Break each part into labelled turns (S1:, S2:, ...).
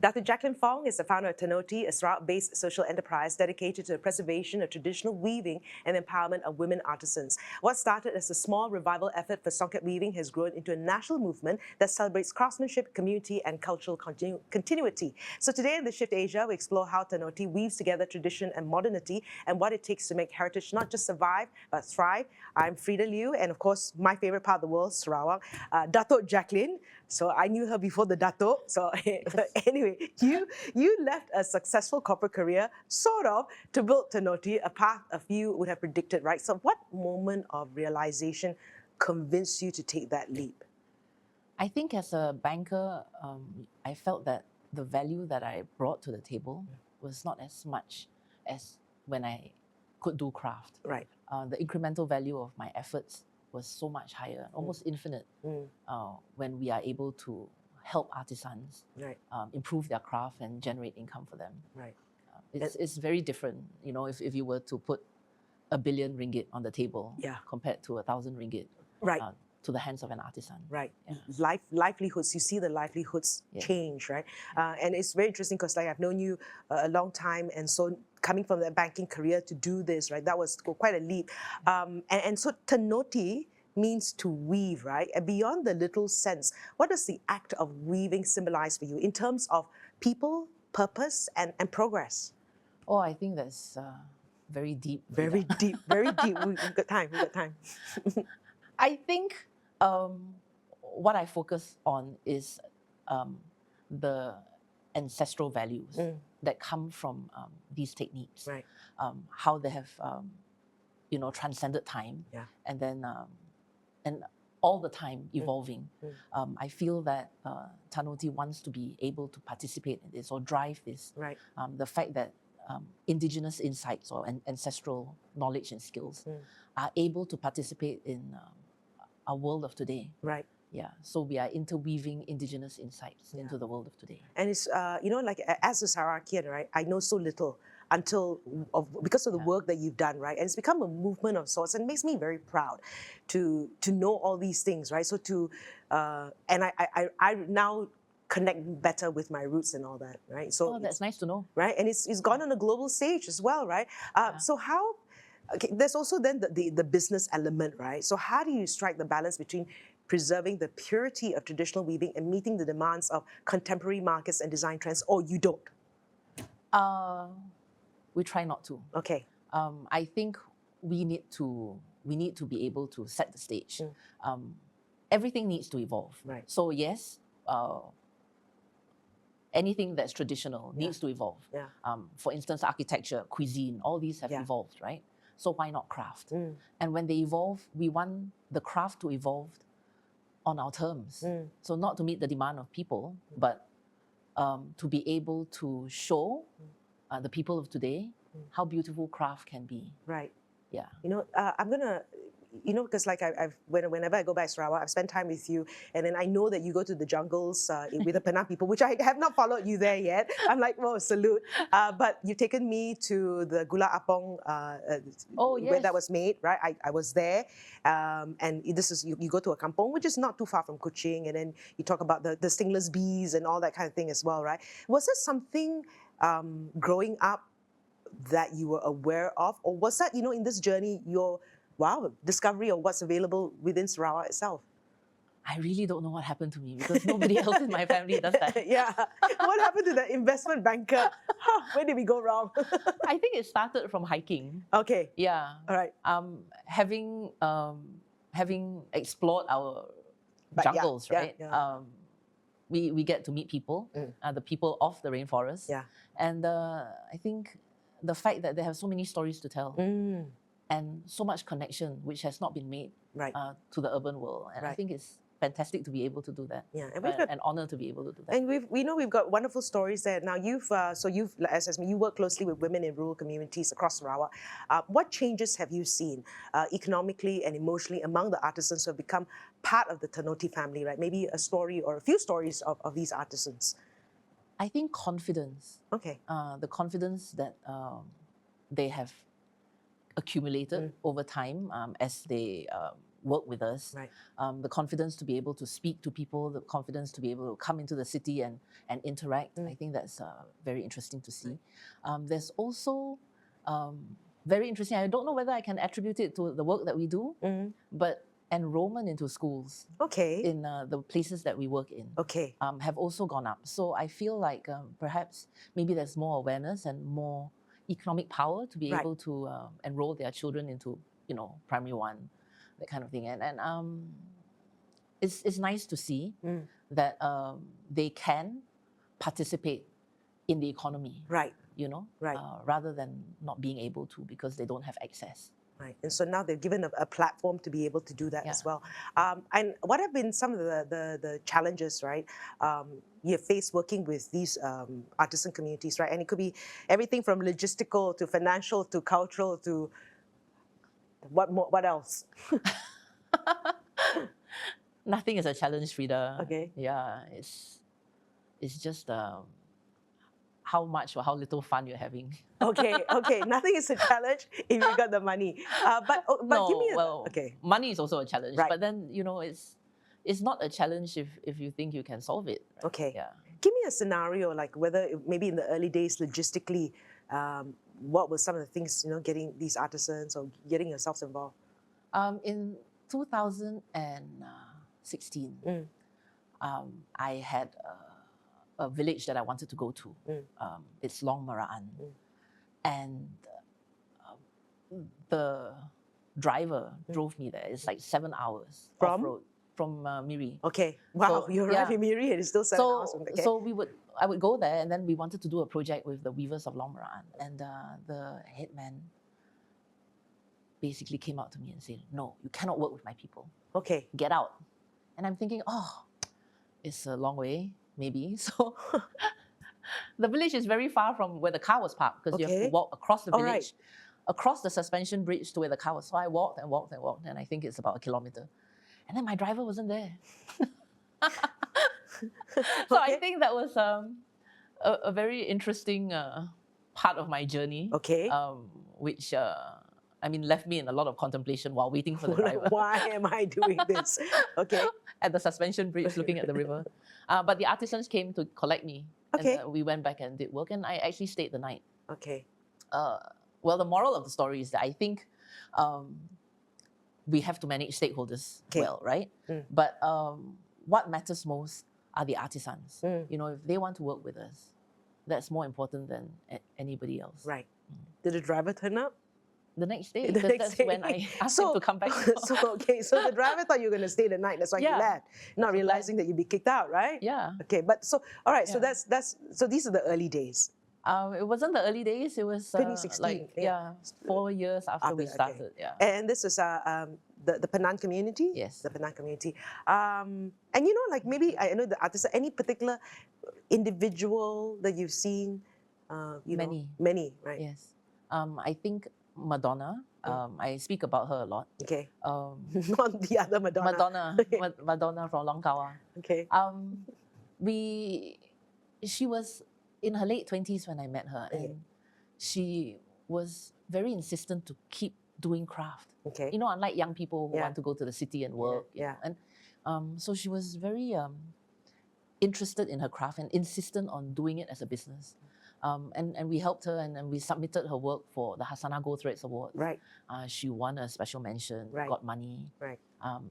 S1: Dato Jacqueline Fong is the founder of Tanoti, a Sarawak-based social enterprise dedicated to the preservation of traditional weaving and empowerment of women artisans. What started as a small revival effort for Songket weaving has grown into a national movement that celebrates craftsmanship, community, and cultural continuity. So today in The Shift Asia, we explore how Tanoti weaves together tradition and modernity and what it takes to make heritage not just survive, but thrive. I'm Frida Liu, and of course, my favorite part of the world, Sarawak, Dato Jacqueline. So I knew her before the Dato. So but anyway, you left a successful corporate career, sort of, to build Tanoti, a path a few would have predicted, right? So what moment of realization convinced you to take that leap?
S2: I think as a banker, I felt that the value that I brought to the table was not as much as when I could do craft.
S1: Right.
S2: The incremental value of my efforts was so much higher, almost infinite, when we are able to help artisans improve their craft and generate income for them.
S1: Right.
S2: It's very different, you know, if you were to put R1 billion on the table compared to 1,000 ringgit to the hands of an artisan.
S1: Right. Yeah. Livelihoods, you see the livelihoods change, right? And it's very interesting because like I've known you a long time, and so coming from the banking career to do this, right, that was quite a leap. And so Tanoti means to weave, right? And beyond the little sense, what does the act of weaving symbolize for you in terms of people, purpose, and progress?
S2: Oh, I think that's very deep.
S1: Very deep, very deep. We've got time,
S2: I think what I focus on is the ancestral values that come from these techniques.
S1: Right.
S2: How they have, you know, transcended time, and then and all the time evolving. I feel that Tanoti wants to be able to participate in this or drive this.
S1: Right.
S2: The fact that indigenous insights or ancestral knowledge and skills are able to participate in our world of today.
S1: Right.
S2: Yeah, so we are interweaving indigenous insights into the world of today.
S1: And it's, you know, like as a Sarawakian, right, I know so little because of the work that you've done, right? And it's become a movement of sorts, and it makes me very proud to know all these things, right? So and I now connect better with my roots and all that, right? So
S2: that's nice to know.
S1: Right, and it's gone on a global stage as well, right? So how, okay, there's also then the business element, right? So how do you strike the balance between preserving the purity of traditional weaving and meeting the demands of contemporary markets and design trends, or you don't?
S2: We try not to.
S1: Okay.
S2: I think we need to be able to set the stage. Everything needs to evolve.
S1: Right.
S2: So yes, anything that's traditional needs to evolve.
S1: Yeah.
S2: For instance, architecture, cuisine, all these have evolved, right? So why not craft? And when they evolve, we want the craft to evolve on our terms. So not to meet the demand of people, but to be able to show the people of today how beautiful craft can be.
S1: Right.
S2: Yeah.
S1: You know, I'm gonna, you know, because like whenever I go back to Sarawak, I've spent time with you, and then I know that you go to the jungles with the Penan people, which I have not followed you there yet. I'm like, whoa, salute. But you've taken me to the Gula Apong where that was made, right? I was there, and this is, you go to a kampong, which is not too far from Kuching, and then you talk about the stingless bees and all that kind of thing as well, right? Was there something growing up that you were aware of, or was that, you know, in this journey, your discovery of what's available within Sarawak itself?
S2: I really don't know what happened to me because nobody else in my family does that.
S1: Yeah. What happened to the investment banker? Where did we go wrong?
S2: I think it started from hiking.
S1: Okay.
S2: Yeah.
S1: All right.
S2: Having explored our jungles, right?
S1: Yeah.
S2: We get to meet people, the people of the rainforest.
S1: Yeah.
S2: And I think the fact that they have so many stories to tell and so much connection, which has not been made to the urban world. And I think it's fantastic to be able to do that.
S1: Yeah,
S2: and an honor to be able to do that.
S1: And we know we've got wonderful stories there. Now you work closely with women in rural communities across Sarawak. What changes have you seen economically and emotionally among the artisans who have become part of the Tanoti family, right? Maybe a story or a few stories of these artisans.
S2: I think confidence.
S1: Okay.
S2: The confidence that they have accumulated over time as they work with us,
S1: Right.
S2: the confidence to be able to speak to people, the confidence to be able to come into the city and interact. I think that's very interesting to see. There's also very interesting, I don't know whether I can attribute it to the work that we do, but enrollment into schools
S1: Okay.
S2: in the places that we work in
S1: Okay.
S2: have also gone up. So I feel like perhaps maybe there's more awareness and more economic power to be
S1: Right.
S2: able to enroll their children into, primary one, that kind of thing. And it's nice to see that they can participate in the economy,
S1: Right. Right.
S2: rather than not being able to because they don't have access.
S1: Right. And so now they've given a platform to be able to do that as well. And what have been some of the challenges, right, you've faced working with these artisan communities, right? And it could be everything from logistical to financial to cultural to what else?
S2: Nothing is a challenge, Frida.
S1: Okay.
S2: Yeah, it's just how much or how little fun you're having.
S1: Okay. Nothing is a challenge if you got the money. But
S2: No,
S1: give me
S2: okay. Money is also a challenge,
S1: Right.
S2: but then it's not a challenge if you think you can solve it. Right?
S1: Okay.
S2: Yeah.
S1: Give me a scenario, like whether maybe in the early days logistically, what were some of the things, getting these artisans or getting yourselves involved?
S2: In 2016, I had a village that I wanted to go to. It's Long Maraan. And the driver drove me there. It's like 7 hours off-road from Miri.
S1: Okay. Wow,
S2: So,
S1: you're right in Miri and it's still 7 hours. Okay.
S2: So I would go there, and then we wanted to do a project with the weavers of Long Maraan. And the head man basically came out to me and said, "No, you cannot work with my people.
S1: Okay.
S2: Get out." And I'm thinking, it's a long way, maybe. So the village is very far from where the car was parked because you have to walk across the village, across the suspension bridge to where the car was. So I walked and walked and walked, and I think it's about 1 kilometer. And then my driver wasn't there. So I think that was a very interesting part of my journey.
S1: Okay.
S2: Which left me in a lot of contemplation while waiting for the driver.
S1: Why am I doing this? Okay.
S2: At the suspension bridge, looking at the river. But the artisans came to collect me.
S1: Okay.
S2: And we went back and did work, and I actually stayed the night.
S1: Okay.
S2: Well, the moral of the story is that I think we have to manage stakeholders well, right? But what matters most are the artisans. If they want to work with us, that's more important than anybody else.
S1: Right. Did the driver turn up?
S2: The next day, because that's when I asked him to come back.
S1: So the driver thought you were going to stay the night. That's why he left, not realizing that you'd be kicked out, right?
S2: Yeah.
S1: Okay, but all right. So so these are the early days.
S2: It wasn't the early days. It was
S1: 2016.
S2: 4 years after we started.
S1: Okay.
S2: Yeah.
S1: And this is the Penan community.
S2: Yes.
S1: The Penan community. And maybe I know the artist. Any particular individual that you've seen?
S2: Many.
S1: Many, right?
S2: Yes. I think Madonna. I speak about her a lot.
S1: Okay. Not the other Madonna.
S2: Madonna from Langkawi.
S1: Okay.
S2: She was in her late 20s when I met her, and she was very insistent to keep doing craft.
S1: Okay.
S2: Unlike young people who want to go to the city and work.
S1: Yeah.
S2: And so she was very interested in her craft and insistent on doing it as a business. And we helped her, and we submitted her work for the Hasana Gold Threads Award.
S1: Right.
S2: She won a special mention, got money.
S1: Right.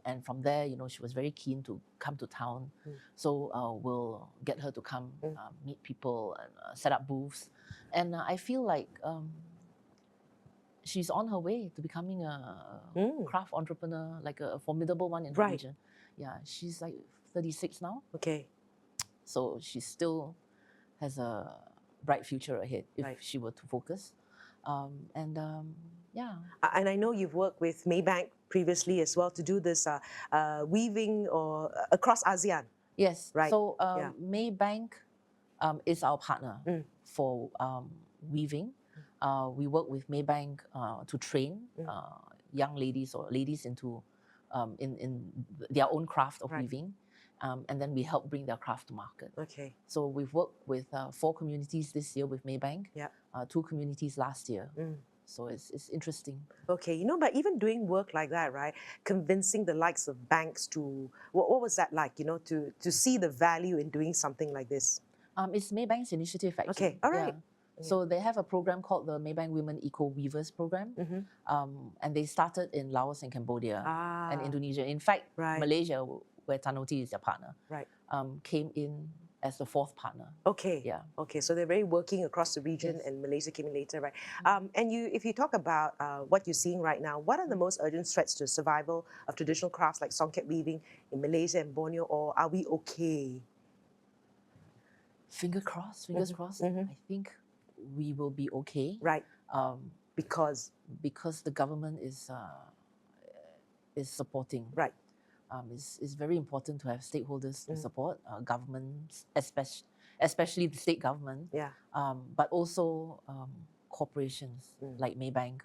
S2: And from there, she was very keen to come to town. So we'll get her to come meet people and set up booths. And I feel like she's on her way to becoming a craft entrepreneur, like a formidable one in the region. Yeah, she's like 36 now.
S1: Okay.
S2: So she still has a bright future ahead if she were to focus. And
S1: I know you've worked with Maybank previously as well to do this weaving or across ASEAN.
S2: Yes.
S1: Right.
S2: So Maybank is our partner for weaving. We work with Maybank to train young ladies or ladies into in their own craft of weaving. And then we help bring their craft to market.
S1: Okay.
S2: So we've worked with 4 communities this year with Maybank, 2 communities last year. So it's interesting.
S1: Okay, but even doing work like that, right? Convincing the likes of banks to, what was that like, to see the value in doing something like this?
S2: It's Maybank's initiative, actually.
S1: Okay, all right.
S2: Yeah. So they have a program called the Maybank Women Eco Weavers Program, and they started in Laos and Cambodia and Indonesia. In fact,
S1: Right.
S2: Malaysia, where Tanoti is their partner,
S1: Right.
S2: came in as the fourth partner.
S1: Okay.
S2: Yeah.
S1: Okay. So they're very working across the region,
S2: Yes.
S1: and Malaysia came in later, right? And if you talk about what you're seeing right now, what are the most urgent threats to survival of traditional crafts like Songket weaving in Malaysia and Borneo, or are we okay?
S2: Fingers crossed. I think we will be okay.
S1: Right.
S2: Because the government is supporting.
S1: Right.
S2: It's very important to have stakeholders to support governments, especially the state government.
S1: Yeah.
S2: But also corporations like Maybank,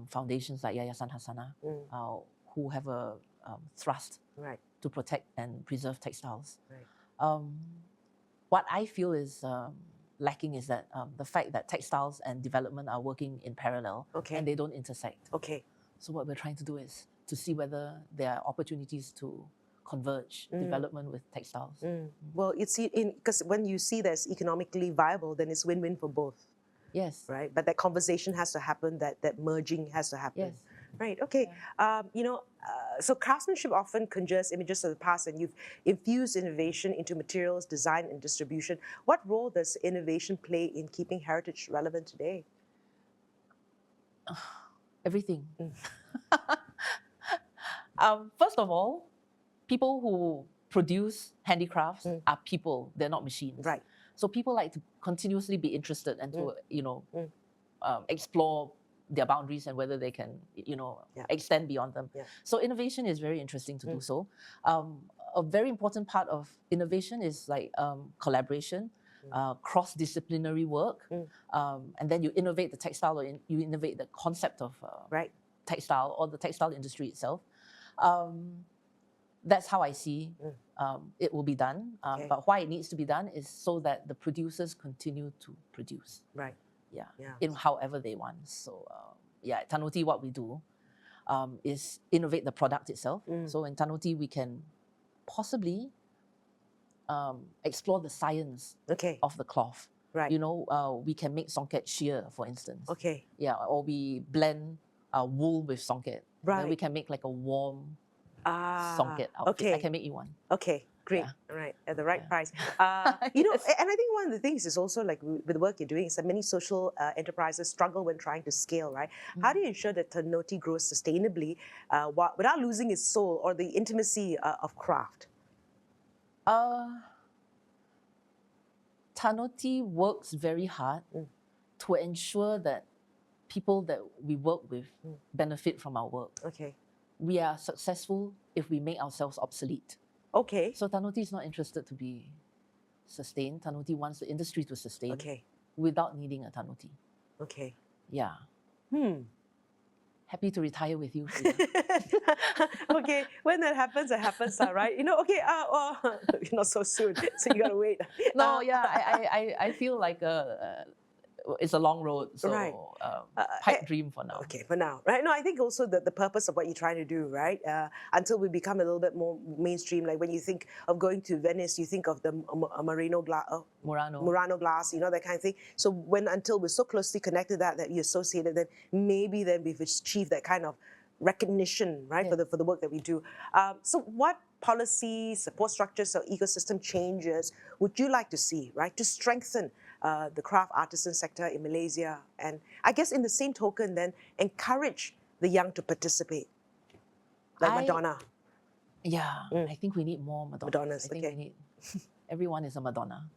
S2: foundations like Yayasan Hasana, who have a thrust
S1: Right.
S2: to protect and preserve textiles.
S1: Right.
S2: What I feel is lacking is that the fact that textiles and development are working in parallel, and they don't intersect.
S1: Okay.
S2: So what we're trying to do is to see whether there are opportunities to converge development with textiles.
S1: Well, because when you see that's economically viable, then it's win-win for both.
S2: Yes.
S1: Right. But that conversation has to happen. That merging has to happen.
S2: Yes.
S1: Right. Okay.
S2: Yeah.
S1: So craftsmanship often conjures images of the past, and you've infused innovation into materials, design, and distribution. What role does innovation play in keeping heritage relevant today?
S2: Everything. First of all, people who produce handicrafts are people, they're not machines.
S1: Right.
S2: So people like to continuously be interested and to, explore their boundaries and whether they can, extend beyond them.
S1: Yeah.
S2: So innovation is very interesting to do so. A very important part of innovation is like collaboration, cross-disciplinary work, and then you innovate the textile or you innovate the concept of textile or the textile industry itself. That's how I see it will be done. But why it needs to be done is so that the producers continue to produce.
S1: Right.
S2: Yeah. In however they want. So at Tanoti, what we do is innovate the product itself. So in Tanoti, we can possibly explore the science of the cloth.
S1: Right.
S2: We can make Songket sheer, for instance.
S1: Okay.
S2: Yeah, or we blend wool with Songket.
S1: Right.
S2: Then we can make like a warm Songket outfit.
S1: Okay.
S2: I can make you one.
S1: Okay, great.
S2: Yeah.
S1: All right, at the right price. And I think one of the things is also like with the work you're doing is that many social enterprises struggle when trying to scale, right? How do you ensure that Tanoti grows sustainably without losing its soul or the intimacy of craft?
S2: Tanoti works very hard to ensure that people that we work with benefit from our work.
S1: Okay.
S2: We are successful if we make ourselves obsolete.
S1: Okay.
S2: So Tanoti is not interested to be sustained. Tanoti wants the industry to sustain without needing a Tanoti.
S1: Okay.
S2: Yeah. Happy to retire with you.
S1: Okay, when that happens, it happens, right? Not so soon, so you gotta wait.
S2: No, I feel like it's a long road, so pipe dream for now.
S1: Okay, for now, right? No, I think also that the purpose of what you're trying to do, right? Until we become a little bit more mainstream, like when you think of going to Venice, you think of the Murano glass, that kind of thing. So until we're so closely connected that we associate it, then maybe we've achieved that kind of recognition, right, for the work that we do. So what policies, support structures, or ecosystem changes would you like to see, right, to strengthen the craft artisan sector in Malaysia, and I guess in the same token then encourage the young to participate, like Madonna?
S2: Yeah, I think we need more
S1: Madonnas.
S2: I think we need, everyone is a Madonna.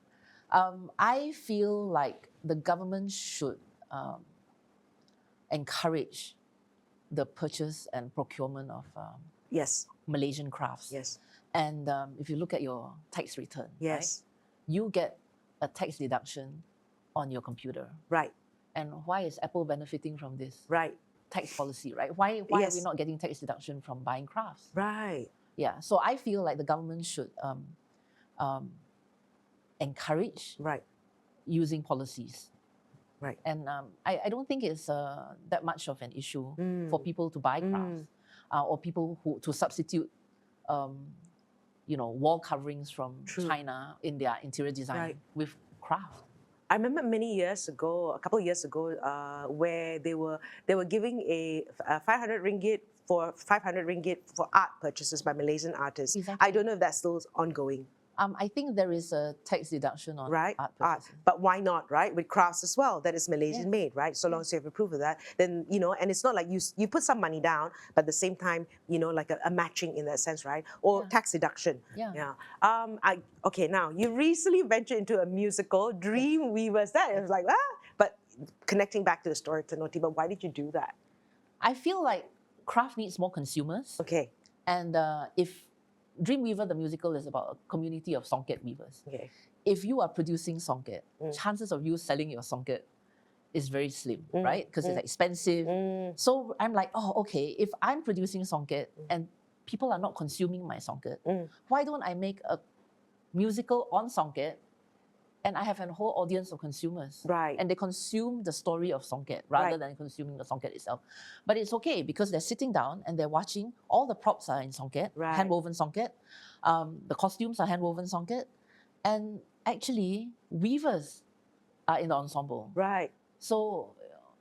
S2: I feel like the government should encourage the purchase and procurement of Malaysian crafts.
S1: Yes.
S2: And if you look at your tax return, right, you get a tax deduction on your computer.
S1: Right.
S2: And why is Apple benefiting from this?
S1: Right.
S2: Tax policy, right? Why are we not getting tax deduction from buying crafts?
S1: Right.
S2: Yeah. So I feel like the government should encourage using policies
S1: Right.
S2: And I don't think it's that much of an issue for people to buy crafts or people who to substitute, wall coverings from
S1: True.
S2: China in their interior design
S1: Right.
S2: with craft.
S1: I remember many years ago, a couple of years ago, where they were giving a 500 ringgit for 500 ringgit for art purchases by Malaysian artists.
S2: Exactly.
S1: I don't know if that's still ongoing.
S2: I think there is a tax deduction on
S1: Right?
S2: art purchases.
S1: But why not, right? With crafts as well, that is Malaysian made, right? So long as you have a proof of that, then, and it's not like you put some money down, but at the same time, like a matching in that sense, right? Or tax deduction.
S2: Yeah.
S1: Okay, now, you recently ventured into a musical, Dream Weavers. That is like, but connecting back to the story, Tanoti, but why did you do that?
S2: I feel like craft needs more consumers.
S1: Okay.
S2: And if Dreamweaver, the musical, is about a community of Songket weavers.
S1: Okay.
S2: If you are producing Songket, chances of you selling your Songket is very slim, right? Because it's expensive. So I'm like, oh, okay, if I'm producing Songket and people are not consuming my Songket, why don't I make a musical on Songket and I have a whole audience of consumers.
S1: Right.
S2: And they consume the story of Songket rather than consuming the Songket itself. But it's okay because they're sitting down and they're watching. All the props are in Songket, hand-woven Songket. The costumes are hand-woven Songket. And actually, weavers are in the ensemble.
S1: Right.
S2: So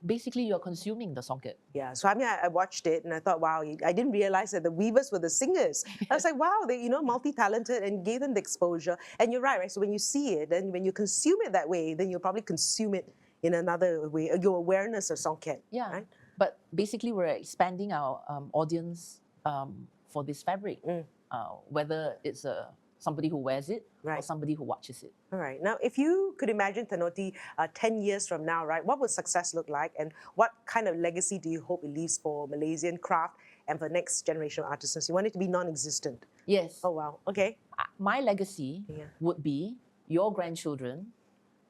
S2: basically, you're consuming the Songket.
S1: Yeah, so I mean, I watched it and I thought, wow, I didn't realize that the weavers were the singers. I was like, wow, they, multi-talented and gave them the exposure. And you're right? So when you see it, and when you consume it that way, then you'll probably consume it in another way, your awareness of Songket.
S2: Yeah,
S1: right?
S2: But basically, we're expanding our audience for this fabric, whether it's somebody who wears it or somebody who watches it.
S1: All right. Now, if you could imagine, Tanoti, 10 years from now, right, what would success look like and what kind of legacy do you hope it leaves for Malaysian craft and for next generation of artisans? You want it to be non-existent?
S2: Yes.
S1: Oh, wow. Okay.
S2: My legacy would be your grandchildren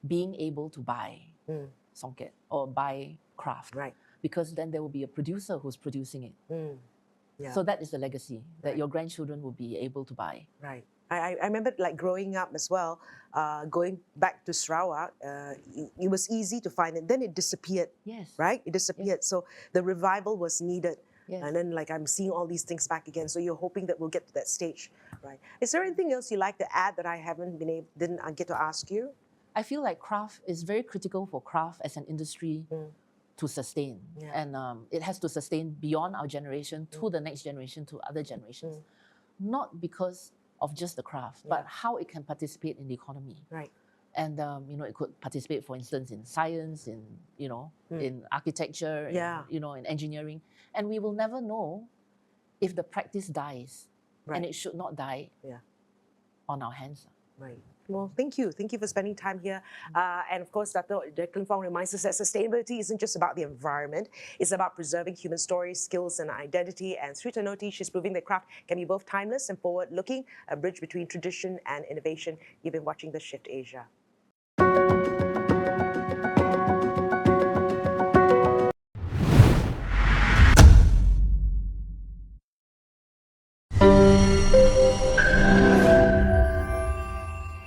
S2: being able to buy Songket or buy craft.
S1: Right.
S2: Because then there will be a producer who's producing it.
S1: Yeah.
S2: So that is the legacy that your grandchildren will be able to buy.
S1: Right. I remember like growing up as well, going back to Sarawak, it was easy to find it. Then it disappeared.
S2: Yes.
S1: Right? It disappeared. So the revival was needed.
S2: Yes.
S1: And then like I'm seeing all these things back again. So you're hoping that we'll get to that stage, right? Is there anything else you'd like to add that I didn't get to ask you?
S2: I feel like craft is very critical for craft as an industry to sustain. And it has to sustain beyond our generation to the next generation, to other generations. Not because of just the craft, but how it can participate in the economy.
S1: Right.
S2: And it could participate, for instance, in science, in in architecture, in engineering. And we will never know if the practice dies, and it should not die on our hands.
S1: Right. Well, thank you. Thank you for spending time here. And of course, Dato Jacqueline Fong reminds us that sustainability isn't just about the environment. It's about preserving human stories, skills, and identity. And through Tanoti, she's proving that craft can be both timeless and forward-looking, a bridge between tradition and innovation. You've been watching The Shift Asia.